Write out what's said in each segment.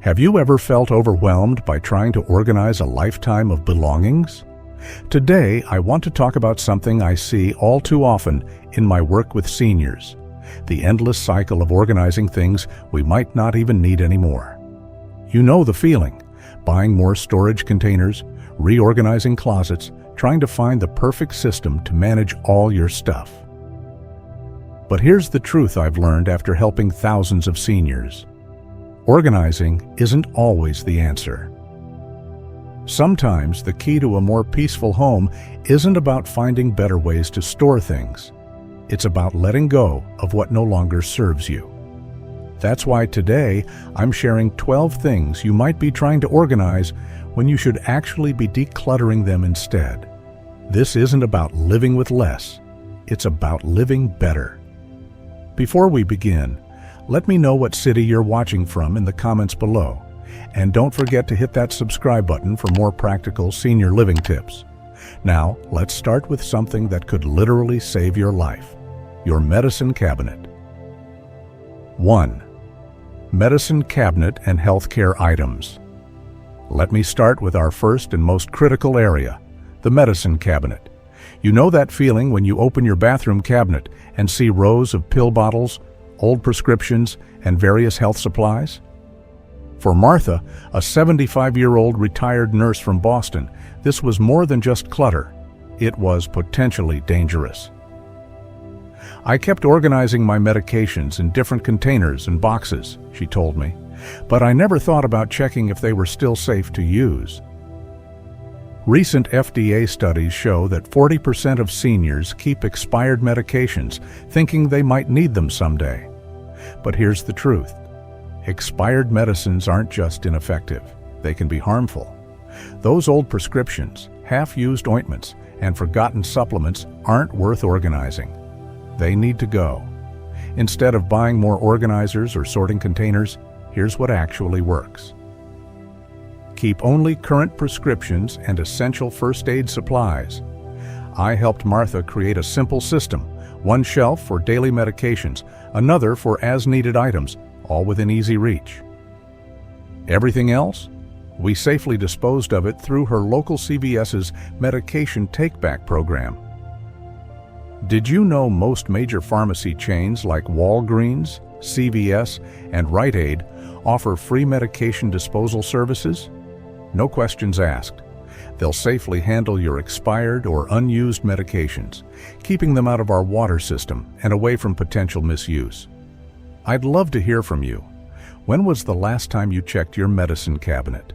Have you ever felt overwhelmed by trying to organize a lifetime of belongings? Today, I want to talk about something I see all too often in my work with seniors: the endless cycle of organizing things we might not even need anymore. You know the feeling: buying more storage containers, reorganizing closets, trying to find the perfect system to manage all your stuff. But here's the truth I've learned after helping thousands of seniors. Organizing isn't always the answer. Sometimes the key to a more peaceful home isn't about finding better ways to store things. It's about letting go of what no longer serves you. That's why today I'm sharing 12 things you might be trying to organize when you should actually be decluttering them instead. This isn't about living with less. It's about living better. Before we begin, let me know what city you're watching from in the comments below. And don't forget to hit that subscribe button for more practical senior living tips. Now, let's start with something that could literally save your life: your medicine cabinet. 1. Medicine cabinet and healthcare items. Let me start with our first and most critical area: the medicine cabinet. You know that feeling when you open your bathroom cabinet and see rows of pill bottles, old prescriptions, and various health supplies? For Martha, a 75-year-old retired nurse from Boston, this was more than just clutter. It was potentially dangerous. "I kept organizing my medications in different containers and boxes," she told me, "but I never thought about checking if they were still safe to use." Recent FDA studies show that 40% of seniors keep expired medications, thinking they might need them someday. But here's the truth: expired medicines aren't just ineffective, they can be harmful. Those old prescriptions, half-used ointments, and forgotten supplements aren't worth organizing. They need to go. Instead of buying more organizers or sorting containers, here's what actually works. Keep only current prescriptions and essential first aid supplies. I helped Martha create a simple system: one shelf for daily medications, another for as-needed items, all within easy reach. Everything else? We safely disposed of it through her local CVS's medication take-back program. Did you know most major pharmacy chains like Walgreens, CVS, and Rite Aid offer free medication disposal services? No questions asked. They'll safely handle your expired or unused medications, keeping them out of our water system and away from potential misuse. I'd love to hear from you. When was the last time you checked your medicine cabinet?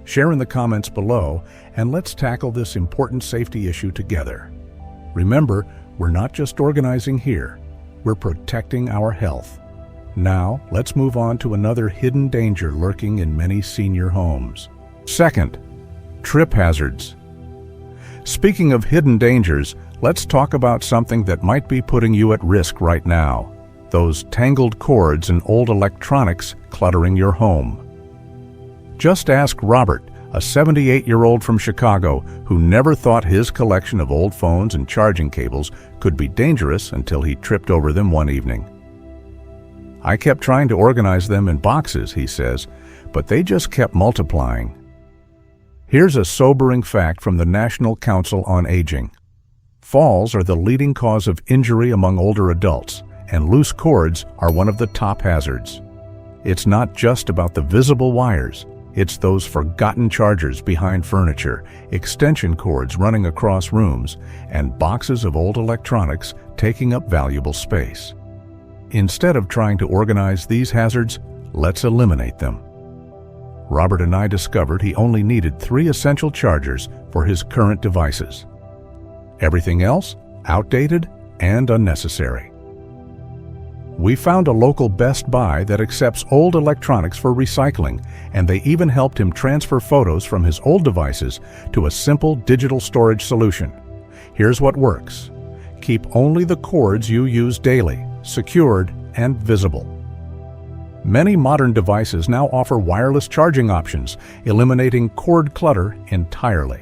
Share in the comments below, and let's tackle this important safety issue together. Remember, we're not just organizing here, we're protecting our health. Now, let's move on to another hidden danger lurking in many senior homes. Second, trip hazards. Speaking of hidden dangers, let's talk about something that might be putting you at risk right now: those tangled cords and old electronics cluttering your home. Just ask Robert, a 78-year-old from Chicago who never thought his collection of old phones and charging cables could be dangerous until he tripped over them one evening. "I kept trying to organize them in boxes," he says, "but they just kept multiplying." Here's a sobering fact from the National Council on Aging. Falls are the leading cause of injury among older adults, and loose cords are one of the top hazards. It's not just about the visible wires. It's those forgotten chargers behind furniture, extension cords running across rooms, and boxes of old electronics taking up valuable space. Instead of trying to organize these hazards, let's eliminate them. Robert and I discovered he only needed 3 essential chargers for his current devices. Everything else, outdated and unnecessary. We found a local Best Buy that accepts old electronics for recycling, and they even helped him transfer photos from his old devices to a simple digital storage solution. Here's what works: keep only the cords you use daily, secured and visible. Many modern devices now offer wireless charging options, eliminating cord clutter entirely.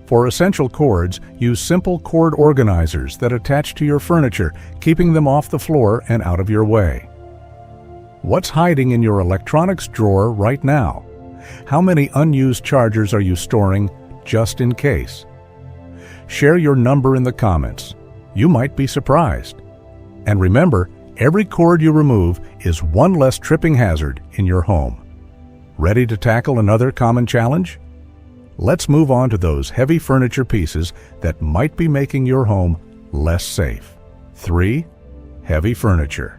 For essential cords, use simple cord organizers that attach to your furniture, keeping them off the floor and out of your way. What's hiding in your electronics drawer right now? How many unused chargers are you storing just in case? Share your number in the comments. You might be surprised. And remember, every cord you remove is one less tripping hazard in your home. Ready to tackle another common challenge? Let's move on to those heavy furniture pieces that might be making your home less safe. 3. Heavy furniture.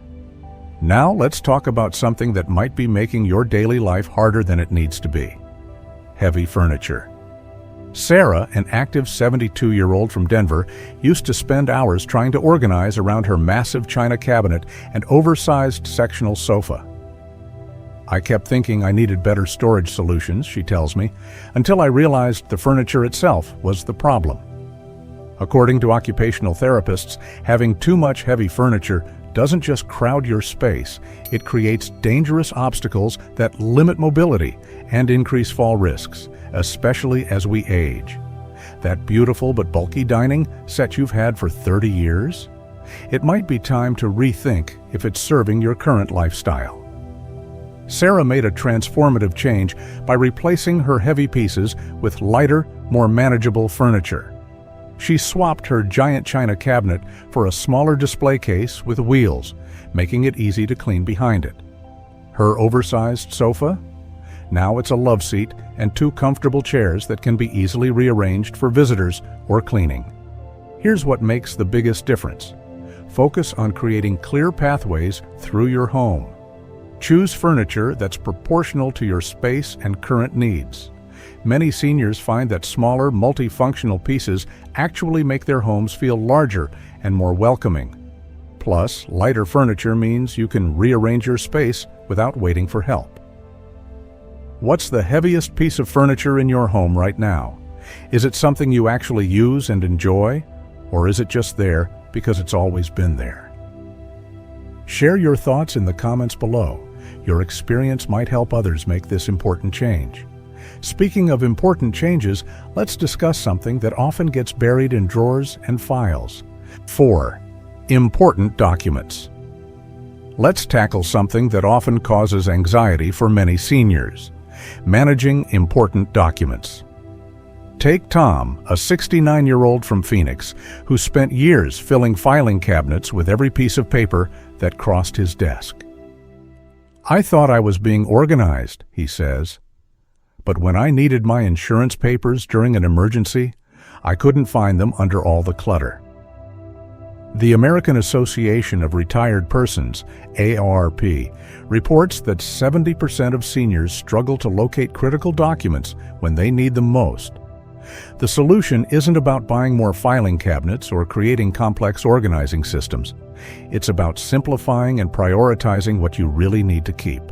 Now let's talk about something that might be making your daily life harder than it needs to be. Heavy furniture. Sarah, an active 72-year-old from Denver, used to spend hours trying to organize around her massive china cabinet and oversized sectional sofa. I kept thinking I needed better storage solutions, she tells me, until I realized the furniture itself was the problem. According to occupational therapists, having too much heavy furniture doesn't just crowd your space, it creates dangerous obstacles that limit mobility and increase fall risks, especially as we age. That beautiful but bulky dining set you've had for 30 years? It might be time to rethink if it's serving your current lifestyle. Sarah made a transformative change by replacing her heavy pieces with lighter, more manageable furniture. She swapped her giant china cabinet for a smaller display case with wheels, making it easy to clean behind it. Her oversized sofa? Now it's a love seat and 2 comfortable chairs that can be easily rearranged for visitors or cleaning. Here's what makes the biggest difference. Focus on creating clear pathways through your home. Choose furniture that's proportional to your space and current needs. Many seniors find that smaller, multifunctional pieces actually make their homes feel larger and more welcoming. Plus, lighter furniture means you can rearrange your space without waiting for help. What's the heaviest piece of furniture in your home right now? Is it something you actually use and enjoy, or is it just there because it's always been there? Share your thoughts in the comments below. Your experience might help others make this important change. Speaking of important changes, let's discuss something that often gets buried in drawers and files. 4. Important documents. Let's tackle something that often causes anxiety for many seniors: managing important documents. Take Tom, a 69-year-old from Phoenix, who spent years filling filing cabinets with every piece of paper that crossed his desk. "I thought I was being organized," he says. "But when I needed my insurance papers during an emergency, I couldn't find them under all the clutter." The American Association of Retired Persons, AARP, reports that 70% of seniors struggle to locate critical documents when they need them most. The solution isn't about buying more filing cabinets or creating complex organizing systems. It's about simplifying and prioritizing what you really need to keep.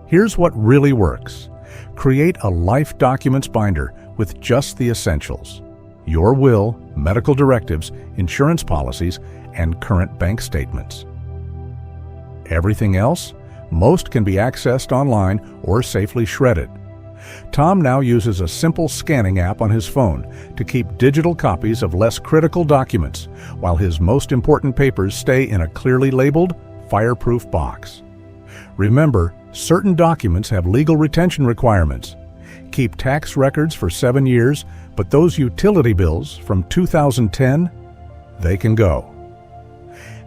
Here's what really works. Create a life documents binder with just the essentials: your will, medical directives, insurance policies, and current bank statements. Everything else? Most can be accessed online or safely shredded. Tom now uses a simple scanning app on his phone to keep digital copies of less critical documents, while his most important papers stay in a clearly labeled, fireproof box. Remember, certain documents have legal retention requirements. Keep tax records for 7 years, but those utility bills from 2010, they can go.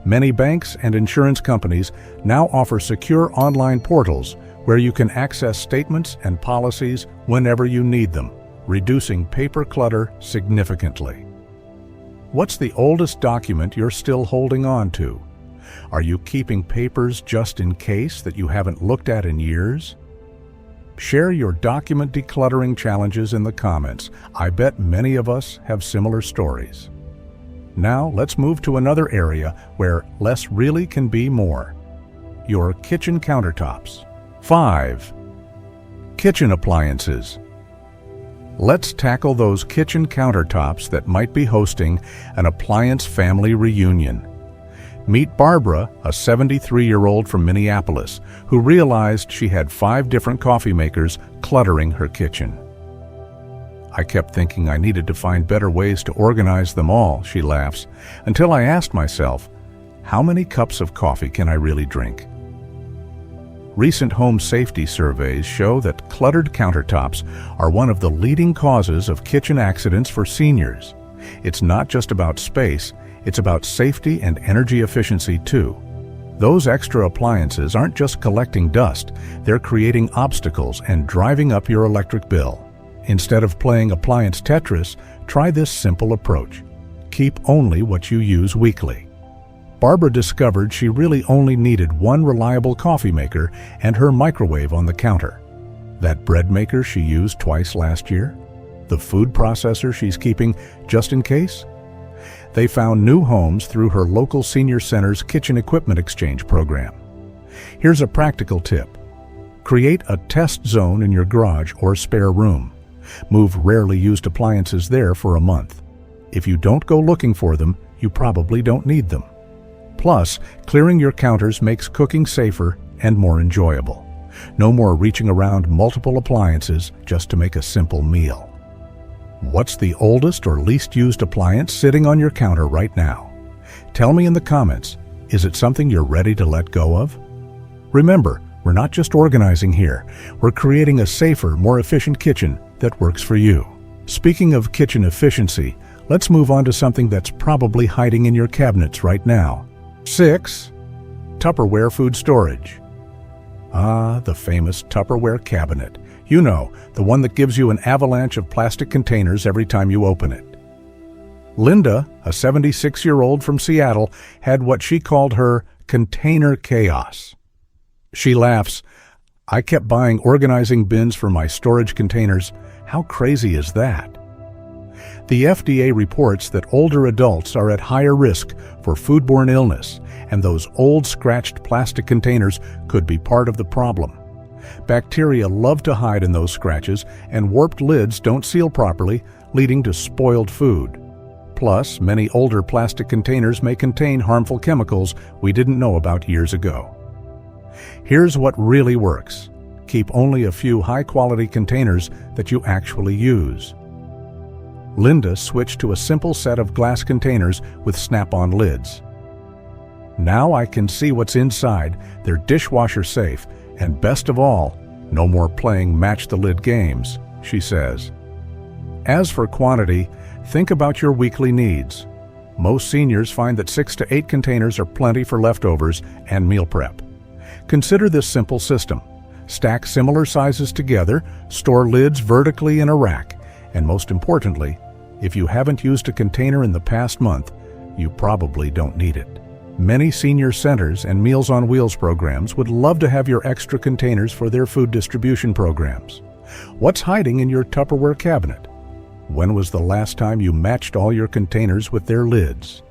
Many banks and insurance companies now offer secure online portals where you can access statements and policies whenever you need them, reducing paper clutter significantly. What's the oldest document you're still holding on to? Are you keeping papers just in case that you haven't looked at in years? Share your document decluttering challenges in the comments. I bet many of us have similar stories. Now let's move to another area where less really can be more: your kitchen countertops. 5. Kitchen appliances. Let's tackle those kitchen countertops that might be hosting an appliance family reunion. Meet Barbara, a 73-year-old from Minneapolis, who realized she had 5 different coffee makers cluttering her kitchen. "I kept thinking I needed to find better ways to organize them all," she laughs, until I asked myself, how many cups of coffee can I really drink? Recent home safety surveys show that cluttered countertops are one of the leading causes of kitchen accidents for seniors. It's not just about space, it's about safety and energy efficiency too. Those extra appliances aren't just collecting dust, they're creating obstacles and driving up your electric bill. Instead of playing appliance Tetris, try this simple approach. Keep only what you use weekly. Barbara discovered she really only needed one reliable coffee maker and her microwave on the counter. That bread maker she used twice last year? The food processor she's keeping just in case? They found new homes through her local senior center's kitchen equipment exchange program. Here's a practical tip. Create a test zone in your garage or spare room. Move rarely used appliances there for a month. If you don't go looking for them, you probably don't need them. Plus, clearing your counters makes cooking safer and more enjoyable. No more reaching around multiple appliances just to make a simple meal. What's the oldest or least used appliance sitting on your counter right now? Tell me in the comments, is it something you're ready to let go of? Remember, we're not just organizing here, we're creating a safer, more efficient kitchen that works for you. Speaking of kitchen efficiency, let's move on to something that's probably hiding in your cabinets right now. 6. Tupperware food storage. Ah, the famous Tupperware cabinet. You know, the one that gives you an avalanche of plastic containers every time you open it. Linda, a 76-year-old from Seattle, had what she called her container chaos. She laughs, "I kept buying organizing bins for my storage containers. How crazy is that?" The FDA reports that older adults are at higher risk for foodborne illness, and those old scratched plastic containers could be part of the problem. Bacteria love to hide in those scratches, and warped lids don't seal properly, leading to spoiled food. Plus, many older plastic containers may contain harmful chemicals we didn't know about years ago. Here's what really works. Keep only a few high-quality containers that you actually use. Linda switched to a simple set of glass containers with snap-on lids. Now I can see what's inside, they're dishwasher safe, and best of all, no more playing match-the-lid games, she says. As for quantity, think about your weekly needs. Most seniors find that 6 to 8 containers are plenty for leftovers and meal prep. Consider this simple system. Stack similar sizes together, store lids vertically in a rack, and most importantly, if you haven't used a container in the past month, you probably don't need it. Many senior centers and Meals on Wheels programs would love to have your extra containers for their food distribution programs. What's hiding in your Tupperware cabinet? When was the last time you matched all your containers with their lids?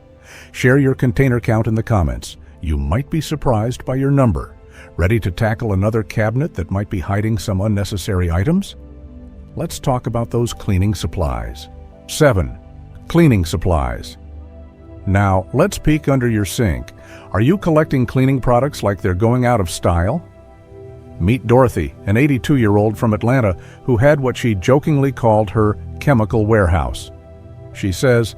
Share your container count in the comments. You might be surprised by your number. Ready to tackle another cabinet that might be hiding some unnecessary items? Let's talk about those cleaning supplies. 7. Cleaning supplies. Now, let's peek under your sink. Are you collecting cleaning products like they're going out of style? Meet Dorothy, an 82-year-old from Atlanta who had what she jokingly called her chemical warehouse. She says,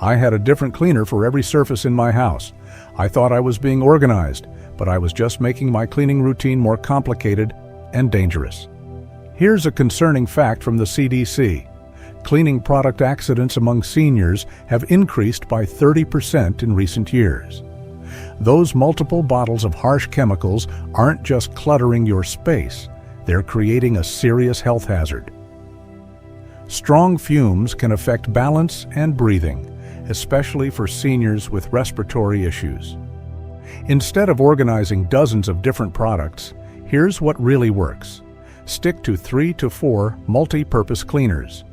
"I had a different cleaner for every surface in my house. I thought I was being organized, but I was just making my cleaning routine more complicated and dangerous." Here's a concerning fact from the CDC. Cleaning product accidents among seniors have increased by 30% in recent years. Those multiple bottles of harsh chemicals aren't just cluttering your space, they're creating a serious health hazard. Strong fumes can affect balance and breathing, especially for seniors with respiratory issues. Instead of organizing dozens of different products, here's what really works. Stick to 3 to 4 multi-purpose cleaners.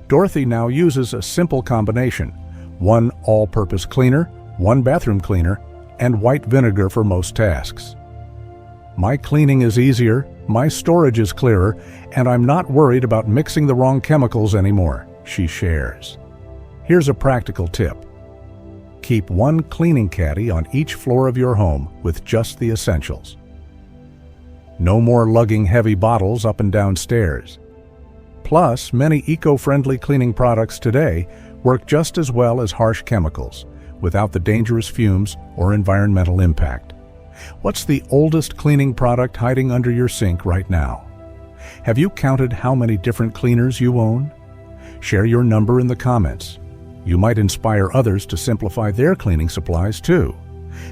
Dorothy now uses a simple combination: 1 all-purpose cleaner, 1 bathroom cleaner, and white vinegar for most tasks. "My cleaning is easier, my storage is clearer, and I'm not worried about mixing the wrong chemicals anymore," she shares. Here's a practical tip. Keep 1 cleaning caddy on each floor of your home with just the essentials. No more lugging heavy bottles up and down stairs. Plus, many eco-friendly cleaning products today work just as well as harsh chemicals, without the dangerous fumes or environmental impact. What's the oldest cleaning product hiding under your sink right now? Have you counted how many different cleaners you own? Share your number in the comments. You might inspire others to simplify their cleaning supplies too.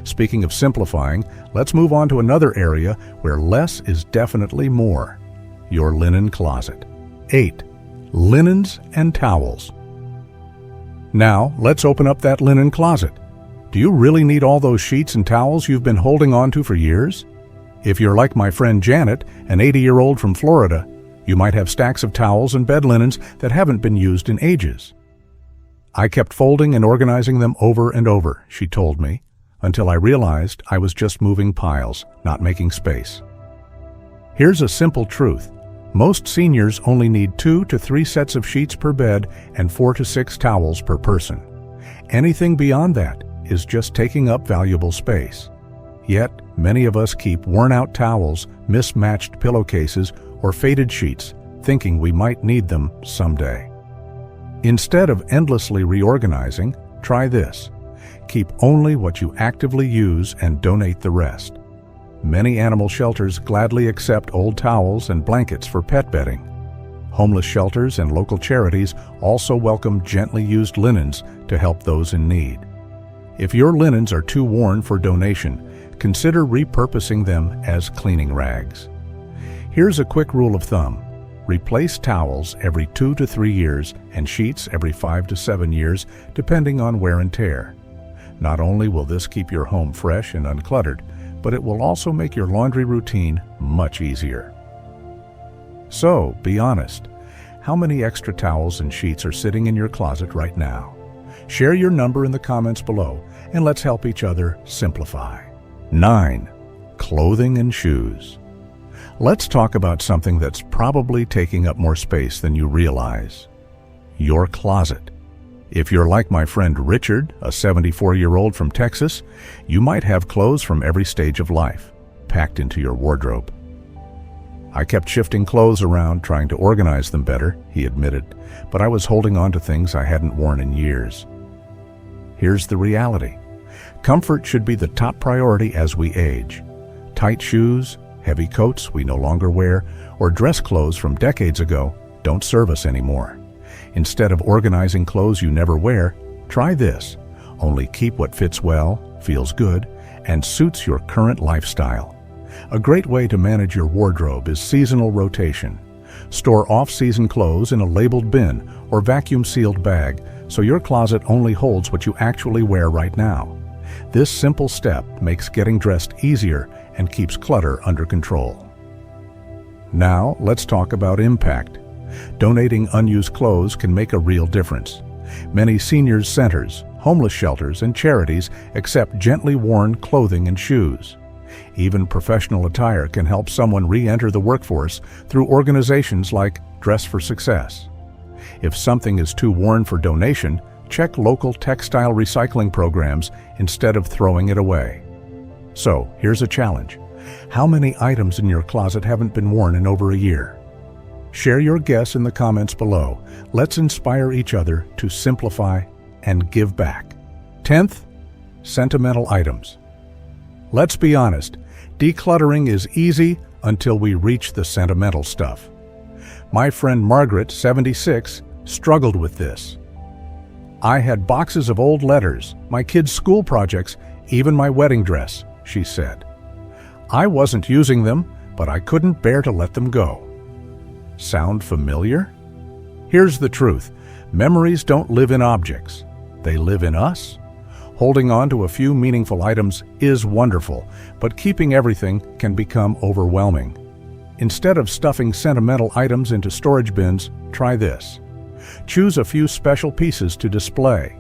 Speaking of simplifying, let's move on to another area where less is definitely more: your linen closet. 8. Linens and towels. Now, let's open up that linen closet. Do you really need all those sheets and towels you've been holding on to for years? If you're like my friend Janet, an 80-year-old from Florida, you might have stacks of towels and bed linens that haven't been used in ages. I kept folding and organizing them over and over, she told me, until I realized I was just moving piles, not making space. Here's a simple truth. Most seniors only need 2 to 3 sets of sheets per bed and 4 to 6 towels per person. Anything beyond that is just taking up valuable space. Yet, many of us keep worn-out towels, mismatched pillowcases, or faded sheets, thinking we might need them someday. Instead of endlessly reorganizing, try this. Keep only what you actively use and donate the rest. Many animal shelters gladly accept old towels and blankets for pet bedding. Homeless shelters and local charities also welcome gently used linens to help those in need. If your linens are too worn for donation, consider repurposing them as cleaning rags. Here's a quick rule of thumb. Replace towels every 2 to 3 years and sheets every 5 to 7 years, depending on wear and tear. Not only will this keep your home fresh and uncluttered, but it will also make your laundry routine much easier. So, be honest. How many extra towels and sheets are sitting in your closet right now? Share your number in the comments below, and let's help each other simplify. 9. Clothing and shoes. Let's talk about something that's probably taking up more space than you realize. Your closet. If you're like my friend Richard, a 74-year-old from Texas, you might have clothes from every stage of life, packed into your wardrobe. I kept shifting clothes around, trying to organize them better, he admitted, but I was holding on to things I hadn't worn in years. Here's the reality. Comfort should be the top priority as we age. Tight shoes, heavy coats we no longer wear, or dress clothes from decades ago don't serve us anymore. Instead of organizing clothes you never wear, try this. Only keep what fits well, feels good, and suits your current lifestyle. A great way to manage your wardrobe is seasonal rotation. Store off-season clothes in a labeled bin or vacuum-sealed bag so your closet only holds what you actually wear right now. This simple step makes getting dressed easier and keeps clutter under control. Now, let's talk about impact. Donating unused clothes can make a real difference. Many seniors' centers, homeless shelters, and charities accept gently worn clothing and shoes. Even professional attire can help someone re-enter the workforce through organizations like Dress for Success. If something is too worn for donation, check local textile recycling programs instead of throwing it away. So, here's a challenge. How many items in your closet haven't been worn in over a year? Share your guess in the comments below. Let's inspire each other to simplify and give back. 10th, sentimental items. Let's be honest, decluttering is easy until we reach the sentimental stuff. My friend Margaret, 76, struggled with this. I had boxes of old letters, my kids' school projects, even my wedding dress, she said. I wasn't using them, but I couldn't bear to let them go. Sound familiar? Here's the truth. Memories don't live in objects. They live in us. Holding on to a few meaningful items is wonderful, but keeping everything can become overwhelming. Instead of stuffing sentimental items into storage bins, try this. Choose a few special pieces to display.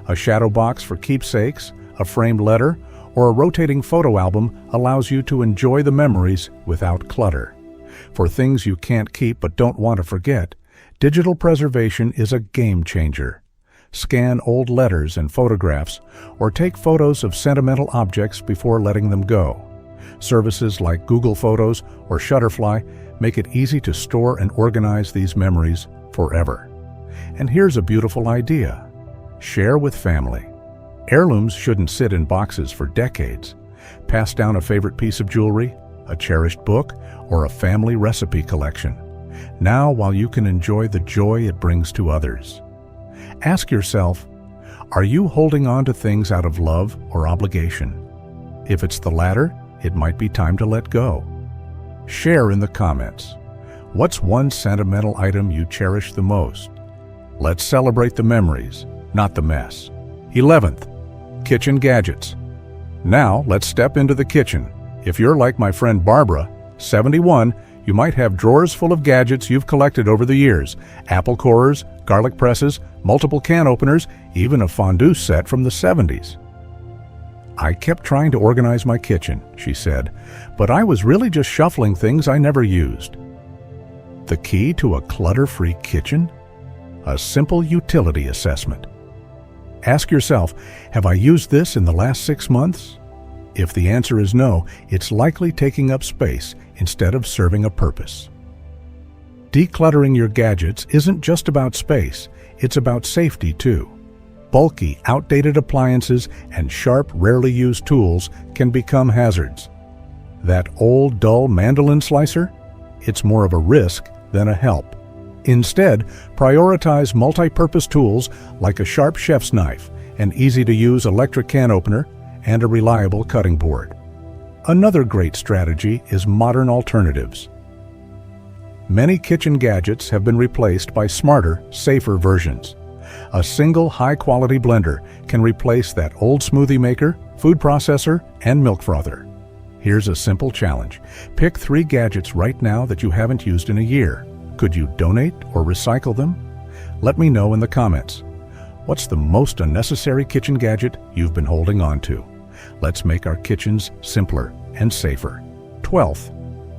A shadow box for keepsakes, a framed letter, or a rotating photo album allows you to enjoy the memories without clutter. For things you can't keep but don't want to forget, digital preservation is a game changer. Scan old letters and photographs, or take photos of sentimental objects before letting them go. Services like Google Photos or Shutterfly make it easy to store and organize these memories forever. And here's a beautiful idea. Share with family. Heirlooms shouldn't sit in boxes for decades. Pass down a favorite piece of jewelry, a cherished book, or a family recipe collection. Now, while you can enjoy the joy it brings to others. Ask yourself, are you holding on to things out of love or obligation? If it's the latter, it might be time to let go. Share in the comments. What's one sentimental item you cherish the most? Let's celebrate the memories, not the mess. 11th, kitchen gadgets. Now, let's step into the kitchen. If you're like my friend Barbara, 71, you might have drawers full of gadgets you've collected over the years. Apple corers, garlic presses, multiple can openers, even a fondue set from the 70s. I kept trying to organize my kitchen, she said, but I was really just shuffling things I never used. The key to a clutter-free kitchen? A simple utility assessment. Ask yourself, have I used this in the last 6 months? If the answer is no, it's likely taking up space instead of serving a purpose. Decluttering your gadgets isn't just about space, it's about safety too. Bulky, outdated appliances and sharp, rarely used tools can become hazards. That old, dull mandolin slicer? It's more of a risk than a help. Instead, prioritize multi-purpose tools like a sharp chef's knife, an easy-to-use electric can opener, and a reliable cutting board. Another great strategy is modern alternatives. Many kitchen gadgets have been replaced by smarter, safer versions. A single high-quality blender can replace that old smoothie maker, food processor, and milk frother. Here's a simple challenge. Pick 3 gadgets right now that you haven't used in a year. Could you donate or recycle them? Let me know in the comments. What's the most unnecessary kitchen gadget you've been holding on to? Let's make our kitchens simpler and safer. 12th,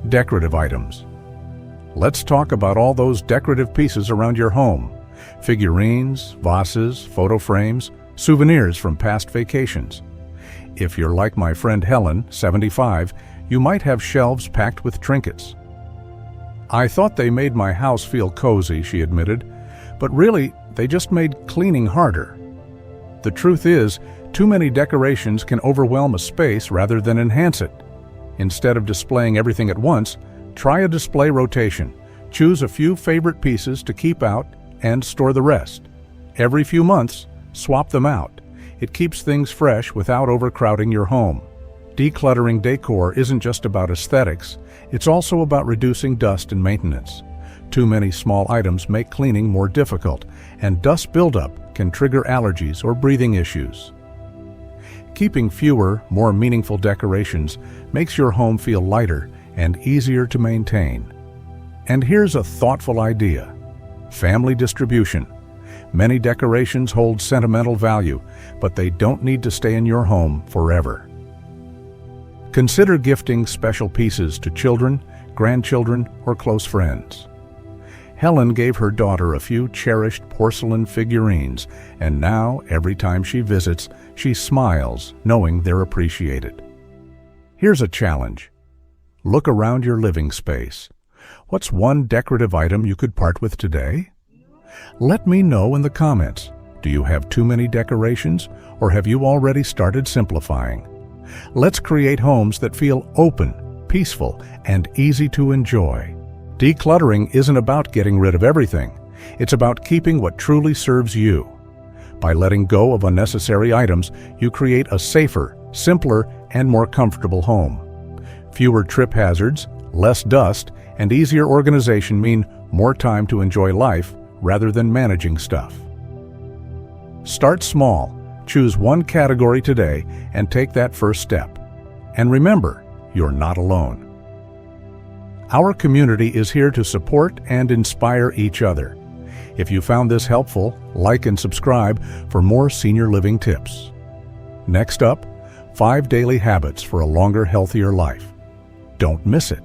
decorative items. Let's talk about all those decorative pieces around your home. Figurines, vases, photo frames, souvenirs from past vacations. If you're like my friend Helen, 75, you might have shelves packed with trinkets. I thought they made my house feel cozy, she admitted, but really, they just made cleaning harder. The truth is, too many decorations can overwhelm a space rather than enhance it. Instead of displaying everything at once, try a display rotation. Choose a few favorite pieces to keep out and store the rest. Every few months, swap them out. It keeps things fresh without overcrowding your home. Decluttering decor isn't just about aesthetics, it's also about reducing dust and maintenance. Too many small items make cleaning more difficult, and dust buildup can trigger allergies or breathing issues. Keeping fewer, more meaningful decorations makes your home feel lighter and easier to maintain. And here's a thoughtful idea. Family distribution. Many decorations hold sentimental value, but they don't need to stay in your home forever. Consider gifting special pieces to children, grandchildren, or close friends. Helen gave her daughter a few cherished porcelain figurines, and now, every time she visits, she smiles, knowing they're appreciated. Here's a challenge. Look around your living space. What's one decorative item you could part with today? Let me know in the comments. Do you have too many decorations, or have you already started simplifying? Let's create homes that feel open, peaceful, and easy to enjoy. Decluttering isn't about getting rid of everything. It's about keeping what truly serves you. By letting go of unnecessary items, you create a safer, simpler, and more comfortable home. Fewer trip hazards, less dust, and easier organization mean more time to enjoy life rather than managing stuff. Start small. Choose one category today and take that first step. And remember, you're not alone. Our community is here to support and inspire each other. If you found this helpful, like and subscribe for more senior living tips. Next up, 5 daily habits for a longer, healthier life. Don't miss it.